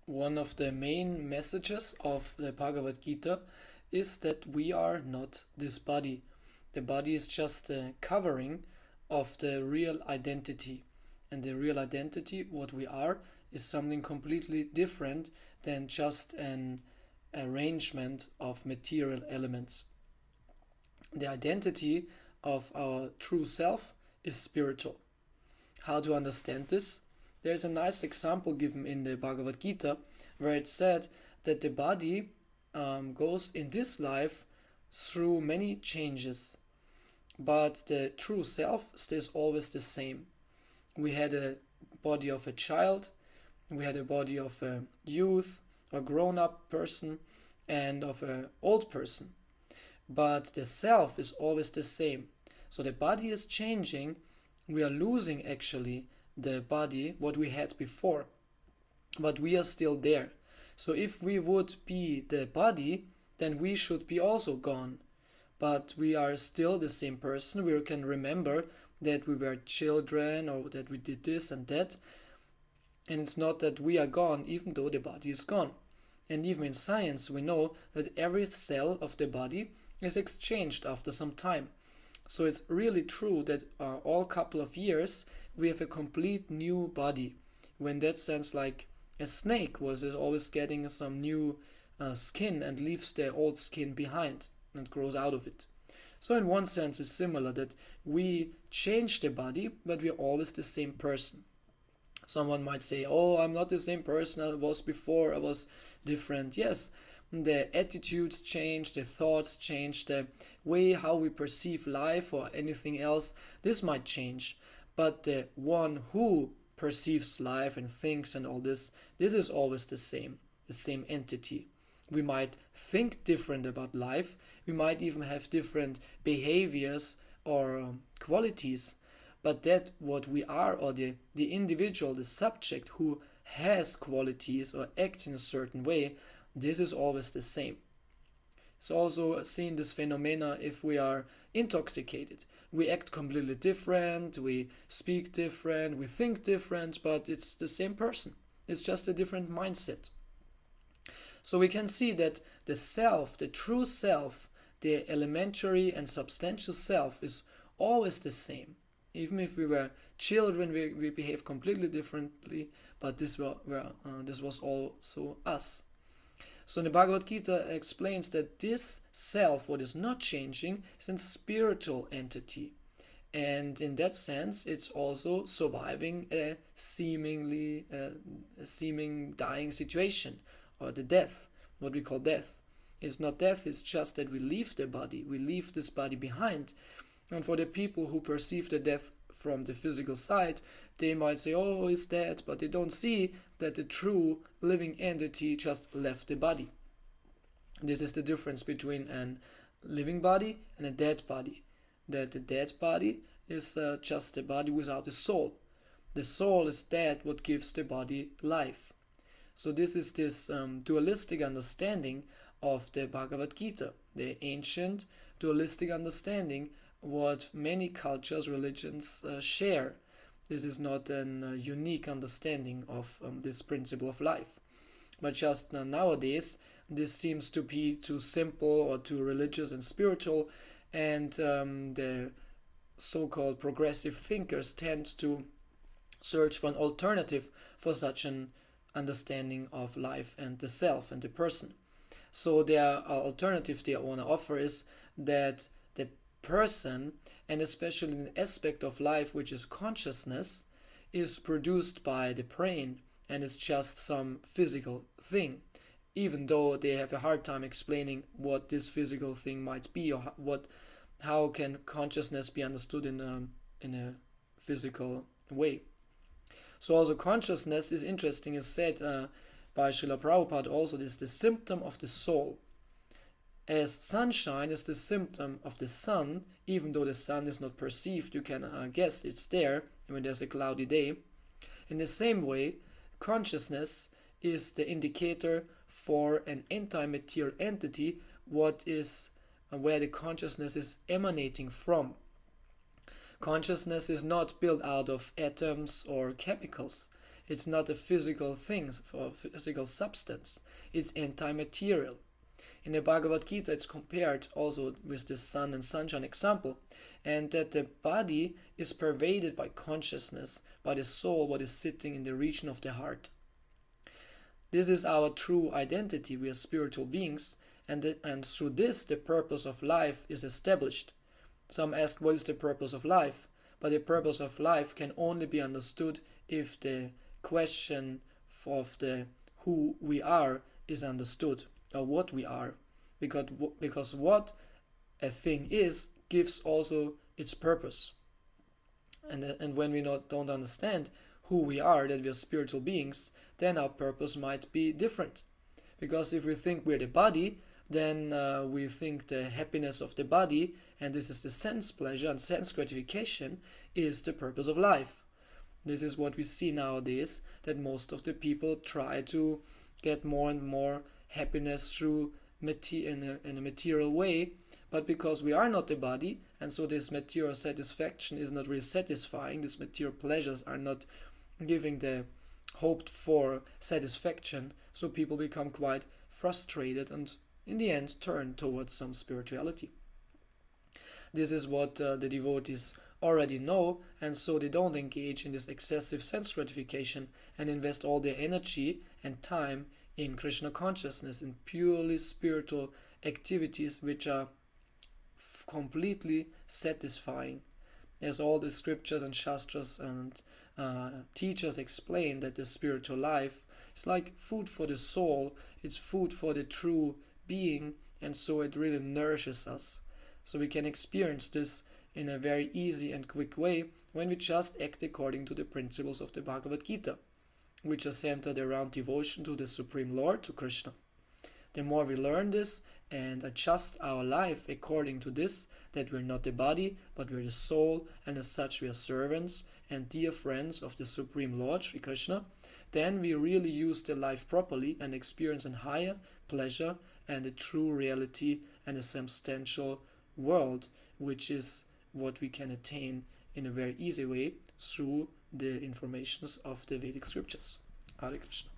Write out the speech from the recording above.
One of the main messages of the Bhagavad Gita is that we are not this body. The body is just a covering of the real identity. And the real identity, what we are, is something completely different than just an arrangement of material elements. The identity of our true self is spiritual. How to understand this? There's a nice example given in the Bhagavad Gita where it's said that the body goes in this life through many changes, but the true self stays always the same. We had a body of a child, we had a body of a youth, a grown up person, and of an old person. But the self is always the same. So the body is changing, we are losing actually the body, what we had before, but we are still there. So if we would be the body, then we should be also gone. But we are still the same person. We can remember that we were children or that we did this and that. And it's not that we are gone, even though the body is gone. And even in science, we know that every cell of the body is exchanged after some time. So it's really true that all couple of years we have a complete new body. When that sense, like a snake was always getting some new skin and leaves the old skin behind and grows out of it. So in one sense it's similar that we change the body, but we're always the same person. Someone might say, oh, I'm not the same person I was before, I was different. Yes, the attitudes change, the thoughts change, the way how we perceive life or anything else, this might change. But the one who perceives life and thinks and all this is always the same entity. We might think different about life, we might even have different behaviors or qualities, but that what we are, or the individual, the subject who has qualities or acts in a certain way, this is always the same. It's also seen this phenomena if we are intoxicated. We act completely different, we speak different, we think different, but it's the same person. It's just a different mindset. So we can see that the self, the true self, the elementary and substantial self is always the same. Even if we were children, we behave completely differently, but this was also us. So the Bhagavad Gita explains that this self, what is not changing, is a spiritual entity. And in that sense, it's also surviving a seeming dying situation, or the death, what we call death. It's not death, it's just that we leave the body, we leave this body behind. And for the people who perceive the death from the physical side, they might say, oh, he's dead, but they don't see that the true living entity just left the body. This is the difference between a living body and a dead body. That the dead body is just a body without a soul. The soul is that what gives the body life. So this is this dualistic understanding of the Bhagavad Gita, the ancient dualistic understanding what many cultures, religions share. This is not a unique understanding of this principle of life. But just nowadays, this seems to be too simple or too religious and spiritual, and the so-called progressive thinkers tend to search for an alternative for such an understanding of life and the self and the person. So their alternative they want to offer is that the person, and especially an aspect of life which is consciousness, is produced by the brain and is just some physical thing, even though they have a hard time explaining what this physical thing might be, or how can consciousness be understood in a physical way. So also consciousness is interesting, is said by Srila Prabhupada also, this is the symptom of the soul. As sunshine is the symptom of the sun, even though the sun is not perceived, you can guess it's there when there's a cloudy day. In the same way, consciousness is the indicator for an anti-material entity, what is where the consciousness is emanating from. Consciousness is not built out of atoms or chemicals. It's not a physical thing or physical substance. It's anti-material. In the Bhagavad Gita, it's compared also with the sun and sunshine example, and that the body is pervaded by consciousness, by the soul, what is sitting in the region of the heart. This is our true identity. We are spiritual beings, and through this, the purpose of life is established. Some ask, what is the purpose of life? But the purpose of life can only be understood if the question of the who we are is understood, or what we are. Because what a thing is gives also its purpose. And when we don't understand who we are, that we are spiritual beings, then our purpose might be different. Because if we think we're the body, then we think the happiness of the body, and this is the sense pleasure and sense gratification, is the purpose of life. This is what we see nowadays, that most of the people try to get more and more happiness through in a material way, but because we are not the body, and so this material satisfaction is not really satisfying, these material pleasures are not giving the hoped for satisfaction, so people become quite frustrated and in the end turn towards some spirituality. This is what the devotees already know, and so they don't engage in this excessive sense gratification and invest all their energy and time in Krishna consciousness, in purely spiritual activities which are completely satisfying. As all the scriptures and shastras and teachers explain, that the spiritual life is like food for the soul, it's food for the true being, and so it really nourishes us. So we can experience this in a very easy and quick way when we just act according to the principles of the Bhagavad Gita, which are centered around devotion to the Supreme Lord, to Krishna. The more we learn this and adjust our life according to this, that we're not the body, but we're the soul, and as such we are servants and dear friends of the Supreme Lord, Sri Krishna, then we really use the life properly and experience a higher pleasure and a true reality and a substantial world, which is what we can attain in a very easy way through the informations of the Vedic scriptures. Hare Krishna.